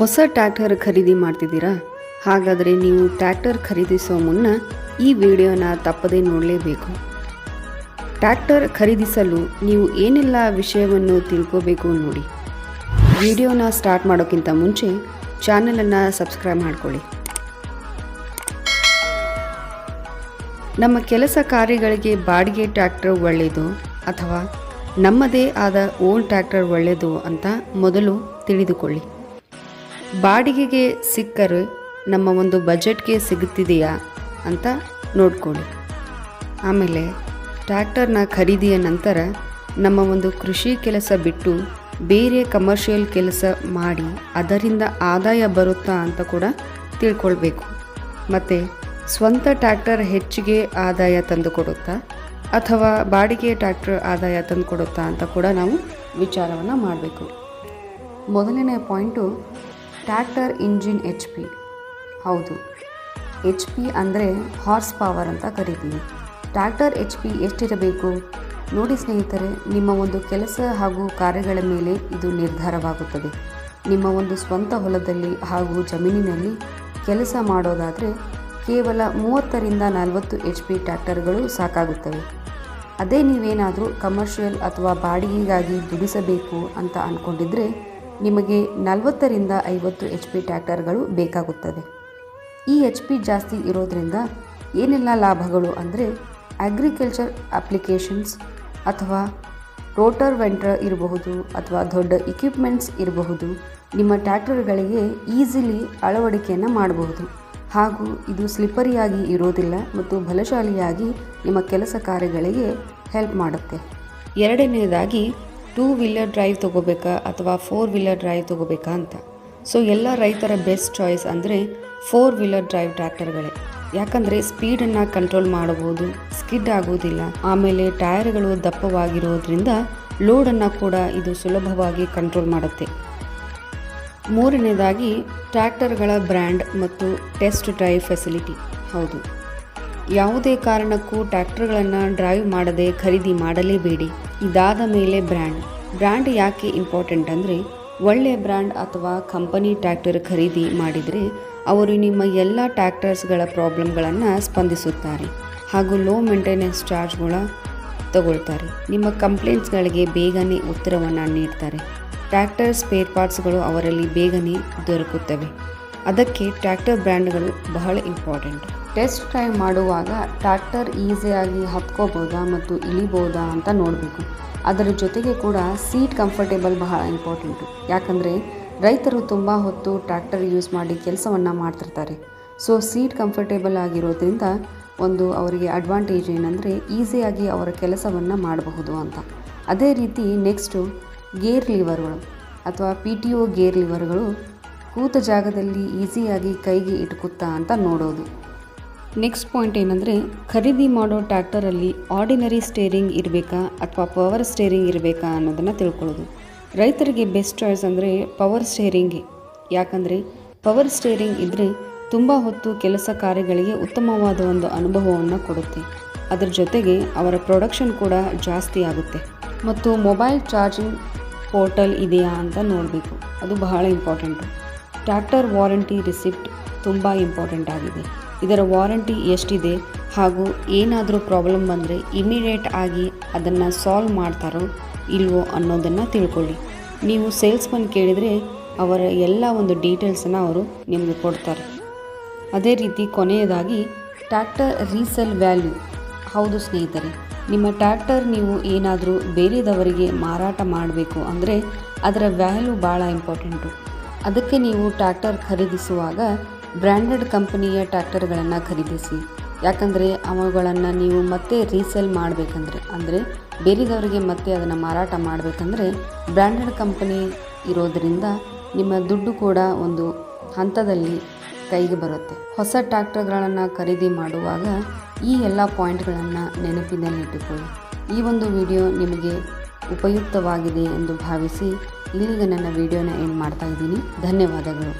ಹೊಸ ಟ್ರ್ಯಾಕ್ಟರ್ ಖರೀದಿ ಮಾಡ್ತಿದ್ದೀರಾ? ಹಾಗಾದರೆ ನೀವು ಟ್ರ್ಯಾಕ್ಟರ್ ಖರೀದಿಸೋ ಮುನ್ನ ಈ ವಿಡಿಯೋನ ತಪ್ಪದೇ ನೋಡಲೇಬೇಕು. ಟ್ರ್ಯಾಕ್ಟರ್ ಖರೀದಿಸಲು ನೀವು ಏನೆಲ್ಲ ವಿಷಯವನ್ನು ತಿಳ್ಕೋಬೇಕು ನೋಡಿ. ವಿಡಿಯೋನ ಸ್ಟಾರ್ಟ್ ಮಾಡೋಕ್ಕಿಂತ ಮುಂಚೆ ಚಾನಲನ್ನು ಸಬ್ಸ್ಕ್ರೈಬ್ ಮಾಡ್ಕೊಳ್ಳಿ. ನಮ್ಮ ಕೆಲಸ ಕಾರ್ಯಗಳಿಗೆ ಬಾಡಿಗೆ ಟ್ರ್ಯಾಕ್ಟರ್ ಒಳ್ಳೆಯದು ಅಥವಾ ನಮ್ಮದೇ ಆದ ಓನ್ ಟ್ರ್ಯಾಕ್ಟರ್ ಒಳ್ಳೆಯದು ಅಂತ ಮೊದಲು ತಿಳಿದುಕೊಳ್ಳಿ. ಬಾಡಿಗೆಗೆ ಸಿಕ್ಕರೆ ನಮ್ಮ ಒಂದು ಬಜೆಟ್ಗೆ ಸಿಗುತ್ತಿದೆಯಾ ಅಂತ ನೋಡ್ಕೊಳ್ಳಿ. ಆಮೇಲೆ ಟ್ರ್ಯಾಕ್ಟರ್ನ ಖರೀದಿಯ ನಂತರ ನಮ್ಮ ಒಂದು ಕೃಷಿ ಕೆಲಸ ಬಿಟ್ಟು ಬೇರೆ ಕಮರ್ಷಿಯಲ್ ಕೆಲಸ ಮಾಡಿ ಅದರಿಂದ ಆದಾಯ ಬರುತ್ತಾ ಅಂತ ಕೂಡ ತಿಳ್ಕೊಳ್ಬೇಕು. ಮತ್ತು ಸ್ವಂತ ಟ್ರ್ಯಾಕ್ಟರ್ ಹೆಚ್ಚಿಗೆ ಆದಾಯ ತಂದುಕೊಡುತ್ತಾ ಅಥವಾ ಬಾಡಿಗೆ ಟ್ರ್ಯಾಕ್ಟರ್ ಆದಾಯ ತಂದುಕೊಡುತ್ತಾ ಅಂತ ಕೂಡ ನಾವು ವಿಚಾರವನ್ನು ಮಾಡಬೇಕು. ಮೊದಲನೇ ಪಾಯಿಂಟು, ಟ್ರ್ಯಾಕ್ಟರ್ ಇಂಜಿನ್ HP. ಹೌದು, HP ಅಂದರೆ ಹಾರ್ಸ್ ಪವರ್ ಅಂತ ಕರಿತೀವಿ. ಟ್ರ್ಯಾಕ್ಟರ್ HP ಎಷ್ಟಿರಬೇಕು ನೋಡಿ ಸ್ನೇಹಿತರೆ, ನಿಮ್ಮ ಒಂದು ಕೆಲಸ ಹಾಗೂ ಕಾರ್ಯಗಳ ಮೇಲೆ ಇದು ನಿರ್ಧಾರವಾಗುತ್ತದೆ. ನಿಮ್ಮ ಒಂದು ಸ್ವಂತ ಹೊಲದಲ್ಲಿ ಹಾಗೂ ಜಮೀನಿನಲ್ಲಿ ಕೆಲಸ ಮಾಡೋದಾದರೆ ಕೇವಲ 30ರಿಂದ 40 HP ಟ್ರ್ಯಾಕ್ಟರ್ಗಳು ಸಾಕಾಗುತ್ತವೆ. ಅದೇ ನೀವೇನಾದರೂ ಕಮರ್ಷಿಯಲ್ ಅಥವಾ ಬಾಡಿಗೆಗಾಗಿ ದುಡಿಸಬೇಕು ಅಂತ ಅಂದ್ಕೊಂಡಿದ್ರೆ ನಿಮಗೆ 40ರಿಂದ 50 HP ಟ್ರ್ಯಾಕ್ಟರ್ಗಳು ಬೇಕಾಗುತ್ತದೆ. ಈ HP ಜಾಸ್ತಿ ಇರೋದರಿಂದ ಏನೆಲ್ಲ ಲಾಭಗಳು ಅಂದರೆ, ಅಗ್ರಿಕಲ್ಚರ್ ಅಪ್ಲಿಕೇಶನ್ಸ್ ಅಥವಾ ರೋಟರ್ ವೆಂಟ್ರ್ ಇರಬಹುದು ಅಥವಾ ದೊಡ್ಡ ಇಕ್ವಿಪ್ಮೆಂಟ್ಸ್ ಇರಬಹುದು, ನಿಮ್ಮ ಟ್ರ್ಯಾಕ್ಟರ್ಗಳಿಗೆ ಈಸಿಲಿ ಅಳವಡಿಕೆಯನ್ನು ಮಾಡಬಹುದು. ಹಾಗೂ ಇದು ಸ್ಲಿಪ್ಪರಿಯಾಗಿ ಇರೋದಿಲ್ಲ ಮತ್ತು ಬಲಶಾಲಿಯಾಗಿ ನಿಮ್ಮ ಕೆಲಸ ಕಾರ್ಯಗಳಿಗೆ ಹೆಲ್ಪ್ ಮಾಡುತ್ತೆ. ಎರಡನೇದಾಗಿ 2 ವೀಲರ್ ಡ್ರೈವ್ ತೊಗೋಬೇಕಾ ಅಥವಾ 4 ವೀಲರ್ ಡ್ರೈವ್ ತೊಗೋಬೇಕಾ ಅಂತ. ಸೊ ಎಲ್ಲ ರೈತರ ಬೆಸ್ಟ್ ಚಾಯ್ಸ್ ಅಂದರೆ 4 ವೀಲರ್ ಡ್ರೈವ್ ಟ್ರ್ಯಾಕ್ಟರ್ಗಳೇ. ಯಾಕಂದರೆ ಸ್ಪೀಡನ್ನು ಕಂಟ್ರೋಲ್ ಮಾಡಬಹುದು, ಸ್ಕಿಡ್ ಆಗೋದಿಲ್ಲ, ಆಮೇಲೆ ಟೈರ್ಗಳು ದಪ್ಪವಾಗಿರೋದ್ರಿಂದ ಲೋಡನ್ನು ಕೂಡ ಇದು ಸುಲಭವಾಗಿ ಕಂಟ್ರೋಲ್ ಮಾಡುತ್ತೆ. ಮೂರನೇದಾಗಿ ಟ್ರ್ಯಾಕ್ಟರ್ಗಳ ಬ್ರ್ಯಾಂಡ್ ಮತ್ತು ಟೆಸ್ಟ್ ಡ್ರೈವ್ ಫೆಸಿಲಿಟಿ. ಹೌದು, ಯಾವುದೇ ಕಾರಣಕ್ಕೂ ಟ್ರ್ಯಾಕ್ಟರ್ಗಳನ್ನು ಡ್ರೈವ್ ಮಾಡದೆ ಖರೀದಿ ಮಾಡಲೇಬೇಡಿ. ಇದಾದ ಮೇಲೆ ಬ್ರ್ಯಾಂಡ್ ಯಾಕೆ ಇಂಪಾರ್ಟೆಂಟ್ ಅಂದರೆ, ಒಳ್ಳೆಯ ಬ್ರ್ಯಾಂಡ್ ಅಥವಾ ಕಂಪನಿ ಟ್ರ್ಯಾಕ್ಟರ್ ಖರೀದಿ ಮಾಡಿದರೆ ಅವರು ನಿಮ್ಮ ಎಲ್ಲ ಟ್ರ್ಯಾಕ್ಟರ್ಸ್ಗಳ ಪ್ರಾಬ್ಲಮ್ಗಳನ್ನು ಸ್ಪಂದಿಸುತ್ತಾರೆ ಹಾಗೂ ಲೋ ಮೇಂಟೆನೆನ್ಸ್ ಚಾರ್ಜ್ಗಳ ತಗೊಳ್ತಾರೆ. ನಿಮ್ಮ ಕಂಪ್ಲೇಂಟ್ಸ್ಗಳಿಗೆ ಬೇಗನೆ ಉತ್ತರವನ್ನು ನೀಡ್ತಾರೆ. ಟ್ರ್ಯಾಕ್ಟರ್ ಸ್ಪೇರ್ ಪಾರ್ಟ್ಸ್ಗಳು ಅವರಲ್ಲಿ ಬೇಗನೆ ದೊರಕುತ್ತವೆ. ಅದಕ್ಕೆ ಟ್ರ್ಯಾಕ್ಟರ್ ಬ್ರ್ಯಾಂಡ್ಗಳು ಬಹಳ ಇಂಪಾರ್ಟೆಂಟ್. ಟೆಸ್ಟ್ ಡ್ರೈವ್ ಮಾಡುವಾಗ ಟ್ರ್ಯಾಕ್ಟರ್ ಈಸಿಯಾಗಿ ಹತ್ಕೋಬೋದಾ ಮತ್ತು ಇಳಿಬೋದಾ ಅಂತ ನೋಡಬೇಕು. ಅದರ ಜೊತೆಗೆ ಕೂಡ ಸೀಟ್ ಕಂಫರ್ಟೇಬಲ್ ಬಹಳ ಇಂಪಾರ್ಟೆಂಟು. ಯಾಕಂದರೆ ರೈತರು ತುಂಬ ಹೊತ್ತು ಟ್ರ್ಯಾಕ್ಟರ್ ಯೂಸ್ ಮಾಡಿ ಕೆಲಸವನ್ನು ಮಾಡ್ತಿರ್ತಾರೆ. ಸೊ ಸೀಟ್ ಕಂಫರ್ಟೇಬಲ್ ಆಗಿರೋದ್ರಿಂದ ಒಂದು ಅವರಿಗೆ ಅಡ್ವಾಂಟೇಜ್ ಏನಂದರೆ ಈಸಿಯಾಗಿ ಅವರ ಕೆಲಸವನ್ನು ಮಾಡಬಹುದು ಅಂತ. ಅದೇ ರೀತಿ ನೆಕ್ಸ್ಟು ಗೇರ್ ಲಿವರ್ಗಳು ಅಥವಾ PTO ಗೇರ್ ಲಿವರ್ಗಳು ಕೂತ ಜಾಗದಲ್ಲಿ ಈಸಿಯಾಗಿ ಕೈಗೆ ಇಟ್ಕುತ್ತಾ ಅಂತ ನೋಡೋದು. ನೆಕ್ಸ್ಟ್ ಪಾಯಿಂಟ್ ಏನಂದರೆ, ಖರೀದಿ ಮಾಡೋ ಟ್ರ್ಯಾಕ್ಟರಲ್ಲಿ ಆರ್ಡಿನರಿ ಸ್ಟೇರಿಂಗ್ ಇರಬೇಕಾ ಅಥವಾ ಪವರ್ ಸ್ಟೇರಿಂಗ್ ಇರಬೇಕಾ ಅನ್ನೋದನ್ನು ತಿಳ್ಕೊಳ್ಳೋದು. ರೈತರಿಗೆ ಬೆಸ್ಟ್ ಚಾಯ್ಸ್ ಅಂದರೆ ಪವರ್ ಸ್ಟೇರಿಂಗೇ. ಯಾಕಂದರೆ ಪವರ್ ಸ್ಟೇರಿಂಗ್ ಇದ್ದರೆ ತುಂಬ ಹೊತ್ತು ಕೆಲಸ ಕಾರ್ಯಗಳಿಗೆ ಉತ್ತಮವಾದ ಒಂದು ಅನುಭವವನ್ನು ಕೊಡುತ್ತೆ. ಅದರ ಜೊತೆಗೆ ಅವರ ಪ್ರೊಡಕ್ಷನ್ ಕೂಡ ಜಾಸ್ತಿ ಆಗುತ್ತೆ. ಮತ್ತು ಮೊಬೈಲ್ ಚಾರ್ಜಿಂಗ್ ಪೋರ್ಟಲ್ ಇದೆಯಾ ಅಂತ ನೋಡಬೇಕು, ಅದು ಬಹಳ ಇಂಪಾರ್ಟೆಂಟು. ಟ್ರ್ಯಾಕ್ಟರ್ ವಾರಂಟಿ ರಿಸಿಪ್ಟ್ ತುಂಬ ಇಂಪಾರ್ಟೆಂಟ್ ಆಗಿದೆ. ಇದರ ವಾರಂಟಿ ಎಷ್ಟಿದೆ ಹಾಗೂ ಏನಾದರೂ ಪ್ರಾಬ್ಲಮ್ ಬಂದರೆ ಇಮಿಡಿಯೇಟ್ ಆಗಿ ಅದನ್ನು ಸಾಲ್ವ್ ಮಾಡ್ತಾರೋ ಇಲ್ವೋ ಅನ್ನೋದನ್ನು ತಿಳ್ಕೊಳ್ಳಿ. ನೀವು ಸೇಲ್ಸ್ಮನ್ ಕೇಳಿದರೆ ಅವರ ಎಲ್ಲ ಒಂದು ಡೀಟೇಲ್ಸನ್ನು ಅವರು ನಿಮಗೆ ಕೊಡ್ತಾರೆ. ಅದೇ ರೀತಿ ಕೊನೆಯದಾಗಿ ಟ್ರ್ಯಾಕ್ಟರ್ ರೀಸೇಲ್ ವ್ಯಾಲ್ಯೂ. ಹೌದು ಸ್ನೇಹಿತರೆ, ನಿಮ್ಮ ಟ್ರ್ಯಾಕ್ಟರ್ ನೀವು ಏನಾದರೂ ಬೇರೆದವರಿಗೆ ಮಾರಾಟ ಮಾಡಬೇಕು ಅಂದರೆ ಅದರ ವ್ಯಾಲ್ಯೂ ಭಾಳ ಇಂಪಾರ್ಟೆಂಟು. ಅದಕ್ಕೆ ನೀವು ಟ್ರ್ಯಾಕ್ಟರ್ ಖರೀದಿಸುವಾಗ ಬ್ರ್ಯಾಂಡೆಡ್ ಕಂಪನಿಯ ಟ್ರ್ಯಾಕ್ಟರ್ಗಳನ್ನು ಖರೀದಿಸಿ. ಯಾಕಂದರೆ ಅವುಗಳನ್ನು ನೀವು ಮತ್ತೆ ರೀಸೇಲ್ ಮಾಡಬೇಕಂದ್ರೆ ಅಂದರೆ ಬೇರೆದವರಿಗೆ ಮತ್ತೆ ಅದನ್ನು ಮಾರಾಟ ಮಾಡಬೇಕಂದ್ರೆ ಬ್ರ್ಯಾಂಡೆಡ್ ಕಂಪನಿ ಇರೋದರಿಂದ ನಿಮ್ಮ ದುಡ್ಡು ಕೂಡ ಒಂದು ಹಂತದಲ್ಲಿ ಕೈಗೆ ಬರುತ್ತೆ. ಹೊಸ ಟ್ರ್ಯಾಕ್ಟರ್ಗಳನ್ನು ಖರೀದಿ ಮಾಡುವಾಗ ಈ ಎಲ್ಲ ಪಾಯಿಂಟ್ಗಳನ್ನು ನೆನಪಿನಲ್ಲಿಟ್ಟುಕೊಳ್ಳಿ. ಈ ಒಂದು ವಿಡಿಯೋ ನಿಮಗೆ ಉಪಯುಕ್ತವಾಗಿದೆ ಎಂದು ಭಾವಿಸಿ ಇಲ್ಲಿಗೆ ನನ್ನ ವಿಡಿಯೋನ ಎಂಡ್ ಮಾಡ್ತಾ ಇದ್ದೀನಿ. ಧನ್ಯವಾದಗಳು.